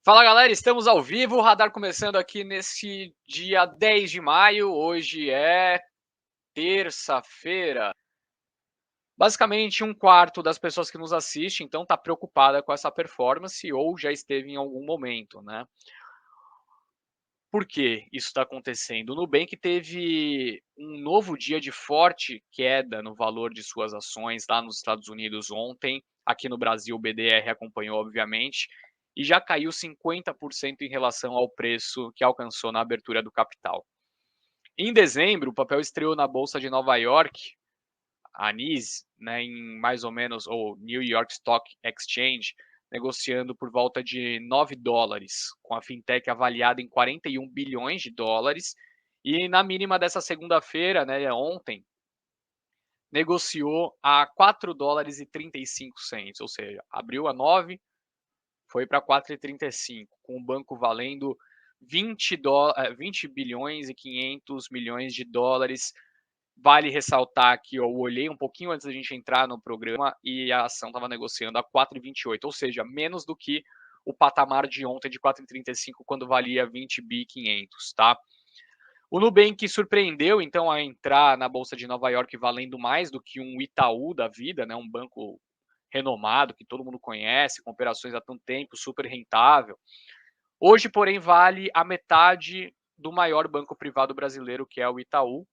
Fala galera, estamos ao vivo, o Radar começando aqui nesse dia 10 de maio, hoje é terça-feira. Basicamente, um quarto das pessoas que nos assistem, então, está preocupada com essa performance ou já esteve em algum momento, né? Por que isso está acontecendo? O Nubank teve um novo dia de forte queda no valor de suas ações lá nos Estados Unidos ontem. Aqui no Brasil, o BDR acompanhou, obviamente, e já caiu 50% em relação ao preço que alcançou na abertura do capital. Em dezembro, o papel estreou na Bolsa de Nova York, a NYSE, né, em mais ou menos, ou New York Stock Exchange, negociando por volta de $9, com a fintech avaliada em 41 bilhões de dólares. E na mínima dessa segunda-feira, né, ontem, negociou a $4,35, ou seja, abriu a 9, foi para 4,35, com o banco valendo 20 bilhões e 500 milhões de dólares. Vale ressaltar que eu olhei um pouquinho antes da gente entrar no programa e a ação estava negociando a 4,28, ou seja, menos do que o patamar de ontem de 4,35, quando valia 20 bi 500, tá? O Nubank surpreendeu, então, a entrar na Bolsa de Nova York valendo mais do que um Itaú da vida, né? Um banco renomado, que todo mundo conhece, com operações há tanto tempo, super rentável. Hoje, porém, vale a metade do maior banco privado brasileiro, que é o Itaú.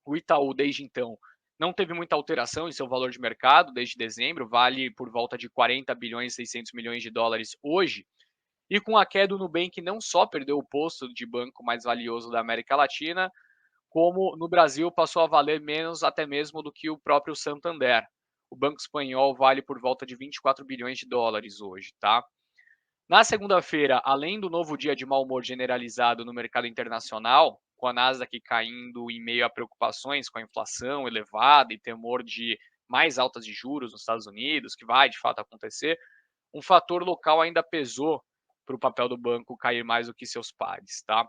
O Itaú, desde então, não teve muita alteração em seu valor de mercado desde dezembro, vale por volta de 40 bilhões e 600 milhões de dólares hoje. E com a queda, o Nubank não só perdeu o posto de banco mais valioso da América Latina, como no Brasil passou a valer menos até mesmo do que o próprio Santander. O Banco Espanhol vale por volta de 24 bilhões de dólares hoje, tá? Na segunda-feira, além do novo dia de mau humor generalizado no mercado internacional, com a Nasdaq caindo em meio a preocupações com a inflação elevada e temor de mais altas de juros nos Estados Unidos, que vai de fato acontecer, um fator local ainda pesou para o papel do banco cair mais do que seus pares, tá?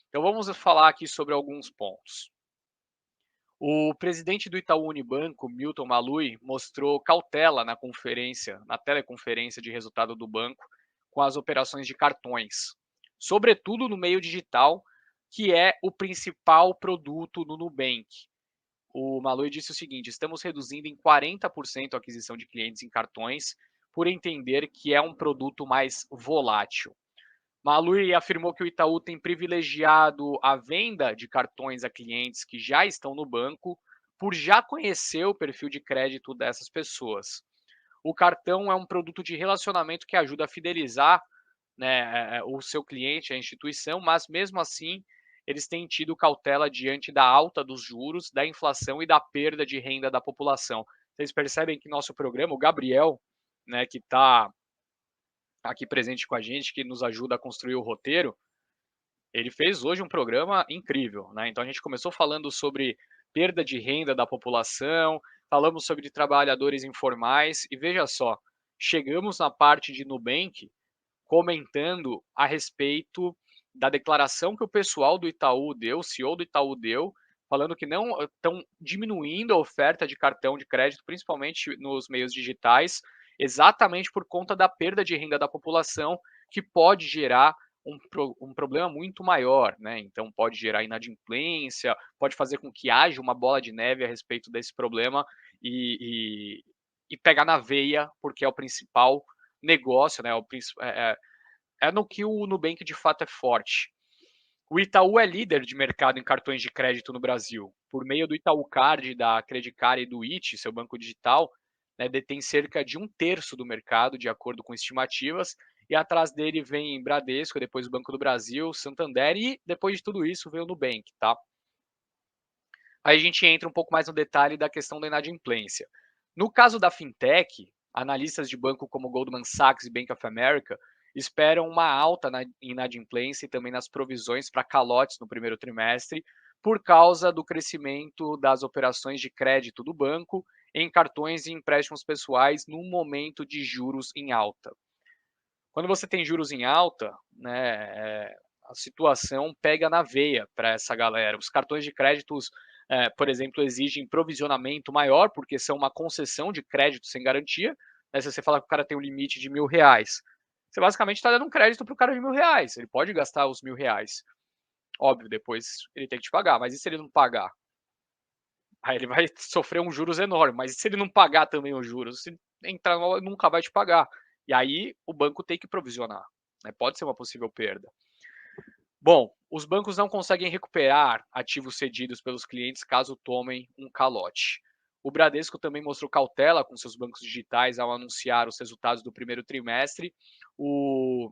Então vamos falar aqui sobre alguns pontos. O presidente do Itaú Unibanco, Milton Malui, mostrou cautela na teleconferência de resultado do banco com as operações de cartões, sobretudo no meio digital, que é o principal produto no Nubank. O Malui disse o seguinte: estamos reduzindo em 40% a aquisição de clientes em cartões, por entender que é um produto mais volátil. Malui afirmou que o Itaú tem privilegiado a venda de cartões a clientes que já estão no banco, por já conhecer o perfil de crédito dessas pessoas. O cartão é um produto de relacionamento que ajuda a fidelizar, né, o seu cliente, a instituição, mas mesmo assim eles têm tido cautela diante da alta dos juros, da inflação e da perda de renda da população. Vocês percebem que nosso programa, o Gabriel, né, que está aqui presente com a gente, que nos ajuda a construir o roteiro, ele fez hoje um programa incrível, né? Então a gente começou falando sobre perda de renda da população, falamos sobre trabalhadores informais e veja só, chegamos na parte de Nubank comentando a respeito da declaração que o pessoal do Itaú deu, o CEO do Itaú deu, falando que não estão diminuindo a oferta de cartão de crédito, principalmente nos meios digitais, exatamente por conta da perda de renda da população, que pode gerar um problema muito maior, né? Então pode gerar inadimplência, pode fazer com que haja uma bola de neve a respeito desse problema e pegar na veia, porque é o principal negócio, né? É no que o Nubank de fato é forte. O Itaú é líder de mercado em cartões de crédito no Brasil. Por meio do Itaú Card, da Credicar e do IT, seu banco digital, né, detém cerca de um terço do mercado, de acordo com estimativas, e atrás dele vem Bradesco, depois o Banco do Brasil, Santander e depois de tudo isso vem o Nubank, tá? Aí a gente entra um pouco mais no detalhe da questão da inadimplência. No caso da fintech, analistas de banco como Goldman Sachs e Bank of America esperam uma alta na inadimplência e também nas provisões para calotes no primeiro trimestre, por causa do crescimento das operações de crédito do banco em cartões e empréstimos pessoais num momento de juros em alta. Quando você tem juros em alta, né, a situação pega na veia para essa galera. Os cartões de créditos por exemplo, exigem provisionamento maior, porque são uma concessão de crédito sem garantia. Né? Se você falar que o cara tem um limite de R$ 1.000, você basicamente está dando um crédito para o cara de R$ 1.000. Ele pode gastar os R$ 1.000. Óbvio, depois ele tem que te pagar. Mas e se ele não pagar? Aí ele vai sofrer um juros enorme. Mas e se ele não pagar também os juros? Se entrar, nunca vai te pagar. E aí o banco tem que provisionar. Né? Pode ser uma possível perda. Bom, os bancos não conseguem recuperar ativos cedidos pelos clientes caso tomem um calote. O Bradesco também mostrou cautela com seus bancos digitais ao anunciar os resultados do primeiro trimestre. O,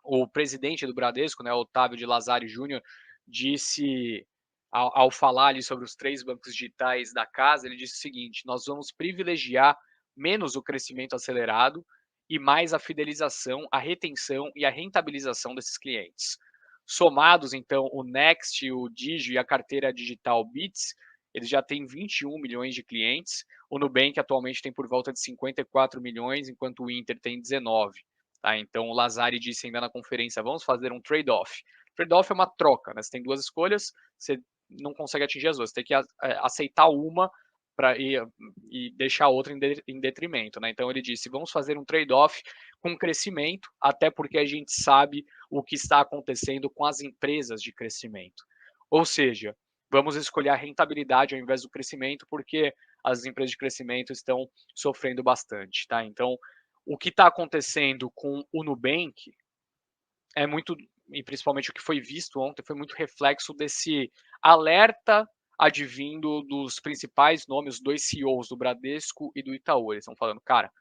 o presidente do Bradesco, né, Otávio de Lazari Júnior, disse, ao falar ali sobre os 3 bancos digitais da casa, ele disse o seguinte: nós vamos privilegiar menos o crescimento acelerado e mais a fidelização, a retenção e a rentabilização desses clientes. Somados, então, o Next, o Digio e a carteira digital Bits, eles já têm 21 milhões de clientes. O Nubank atualmente tem por volta de 54 milhões, enquanto o Inter tem 19. Tá? Então, o Lazari disse ainda na conferência, vamos fazer um trade-off. Trade-off é uma troca, né? Você tem 2 escolhas, você não consegue atingir as 2, você tem que aceitar uma e deixar a outra em detrimento. Né? Então, ele disse, vamos fazer um trade-off com crescimento, até porque a gente sabe o que está acontecendo com as empresas de crescimento. Ou seja, vamos escolher a rentabilidade ao invés do crescimento, porque as empresas de crescimento estão sofrendo bastante. Tá? Então, o que está acontecendo com o Nubank é muito, e principalmente o que foi visto ontem, foi muito reflexo desse alerta advindo dos principais nomes, os 2 CEOs do Bradesco e do Itaú. Eles estão falando, cara,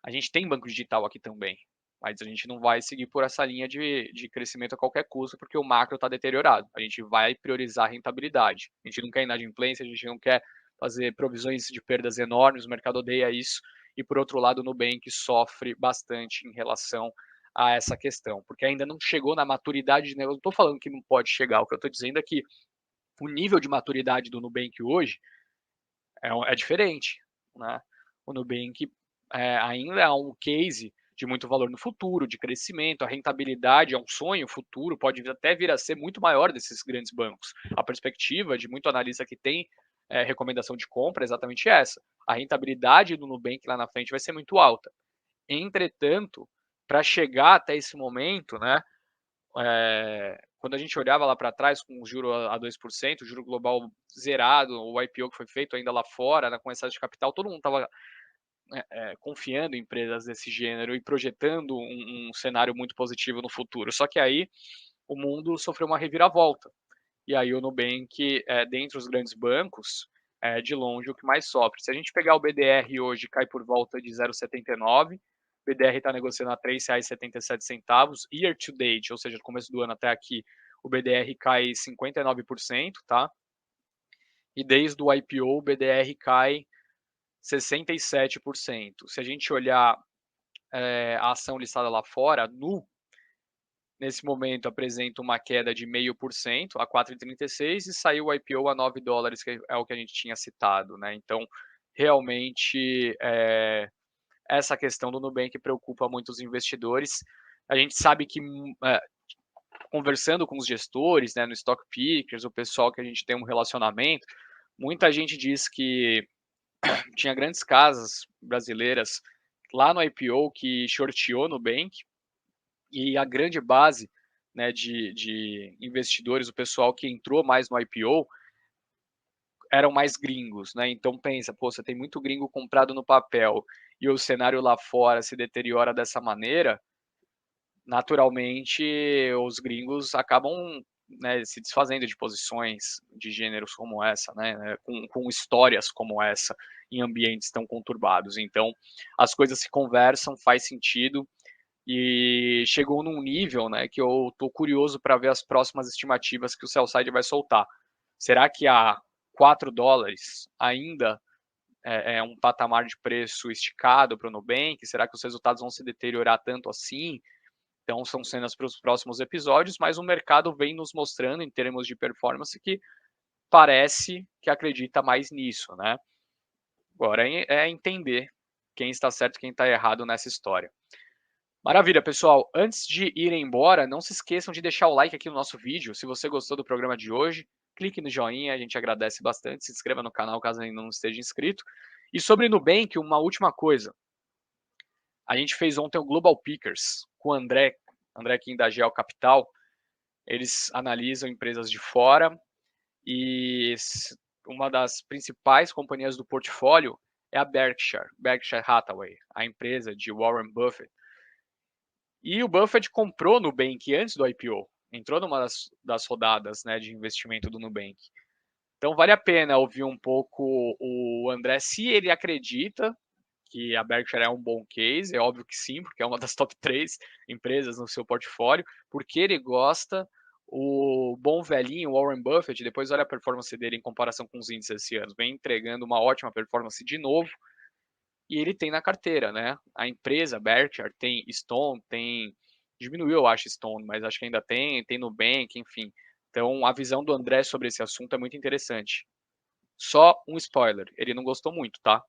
a gente tem banco digital aqui também, mas a gente não vai seguir por essa linha de crescimento a qualquer custo, porque o macro está deteriorado. A gente vai priorizar a rentabilidade. A gente não quer inadimplência, a gente não quer fazer provisões de perdas enormes, o mercado odeia isso. E, por outro lado, o Nubank sofre bastante em relação a essa questão, porque ainda não chegou na maturidade de negócio. Eu não estou falando que não pode chegar, o que eu estou dizendo é que o nível de maturidade do Nubank hoje é diferente. Né? O Nubank ainda é um case de muito valor no futuro, de crescimento, a rentabilidade é um sonho futuro, pode até vir a ser muito maior desses grandes bancos. A perspectiva de muito analista que tem recomendação de compra é exatamente essa. A rentabilidade do Nubank lá na frente vai ser muito alta. Entretanto, para chegar até esse momento, né, quando a gente olhava lá para trás com o juro a 2%, o juro global zerado, o IPO que foi feito ainda lá fora, né, com excesso de capital, todo mundo estava confiando em empresas desse gênero e projetando um cenário muito positivo no futuro. Só que aí o mundo sofreu uma reviravolta. E aí o Nubank, dentre os grandes bancos, é de longe o que mais sofre. Se a gente pegar o BDR hoje, cai por volta de 0,79, o BDR está negociando a R$ 3,77, year to date, ou seja, do começo do ano até aqui, o BDR cai 59%, tá? E desde o IPO, o BDR cai 67%. Se a gente olhar a ação listada lá fora, nesse momento apresenta uma queda de 0,5% a 4,36 e saiu o IPO a $9, que é o que a gente tinha citado. Né? Então, realmente, essa questão do Nubank preocupa muitos investidores. A gente sabe que, conversando com os gestores, né, no Stock Pickers, o pessoal que a gente tem um relacionamento, muita gente diz que tinha grandes casas brasileiras lá no IPO que shorteou no Nubank, e a grande base, né, de investidores, o pessoal que entrou mais no IPO, eram mais gringos, né? Então pensa, pô, você tem muito gringo comprado no papel e o cenário lá fora se deteriora dessa maneira, naturalmente os gringos acabam, né, se desfazendo de posições de gêneros como essa, né, com histórias como essa em ambientes tão conturbados. Então as coisas se conversam, faz sentido. E chegou num nível, né, que eu estou curioso para ver as próximas estimativas que o Sellside vai soltar. Será que a $4 ainda é um patamar de preço esticado para o Nubank? Será que os resultados vão se deteriorar tanto assim? Então, são cenas para os próximos episódios, mas o mercado vem nos mostrando, em termos de performance, que parece que acredita mais nisso, né? Agora é entender quem está certo e quem está errado nessa história. Maravilha, pessoal. Antes de ir embora, não se esqueçam de deixar o like aqui no nosso vídeo, se você gostou do programa de hoje. clique no joinha, a gente agradece bastante, se inscreva no canal caso ainda não esteja inscrito. E sobre Nubank, uma última coisa. A gente fez ontem o Global Pickers com o André Kim da Geo Capital. Eles analisam empresas de fora e uma das principais companhias do portfólio é a Berkshire Hathaway, a empresa de Warren Buffett. E o Buffett comprou o Nubank antes do IPO, entrou numa das rodadas, né, de investimento do Nubank. Então vale a pena ouvir um pouco o André, se ele acredita que a Berkshire é um bom case, é óbvio que sim, porque é uma das top 3 empresas no seu portfólio, porque ele gosta. O bom velhinho Warren Buffett, depois olha a performance dele em comparação com os índices esse ano, vem entregando uma ótima performance de novo, e ele tem na carteira, né? A empresa Berkshire tem Stone, tem diminuiu, eu acho, Stone, mas acho que ainda tem Nubank, enfim. Então, a visão do André sobre esse assunto é muito interessante. Só um spoiler, ele não gostou muito, tá?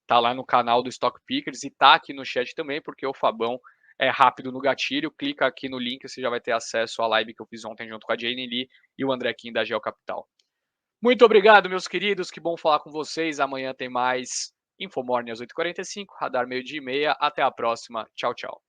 Tá lá no canal do Stock Pickers e tá aqui no chat também, porque o Fabão é rápido no gatilho. Clica aqui no link, você já vai ter acesso à live que eu fiz ontem junto com a Jane Lee e o André Kim da Geo Capital. Muito obrigado, meus queridos. Que bom falar com vocês. Amanhã tem mais Infomorning às 8h45, Radar meio-dia e meia. Até a próxima. Tchau, tchau.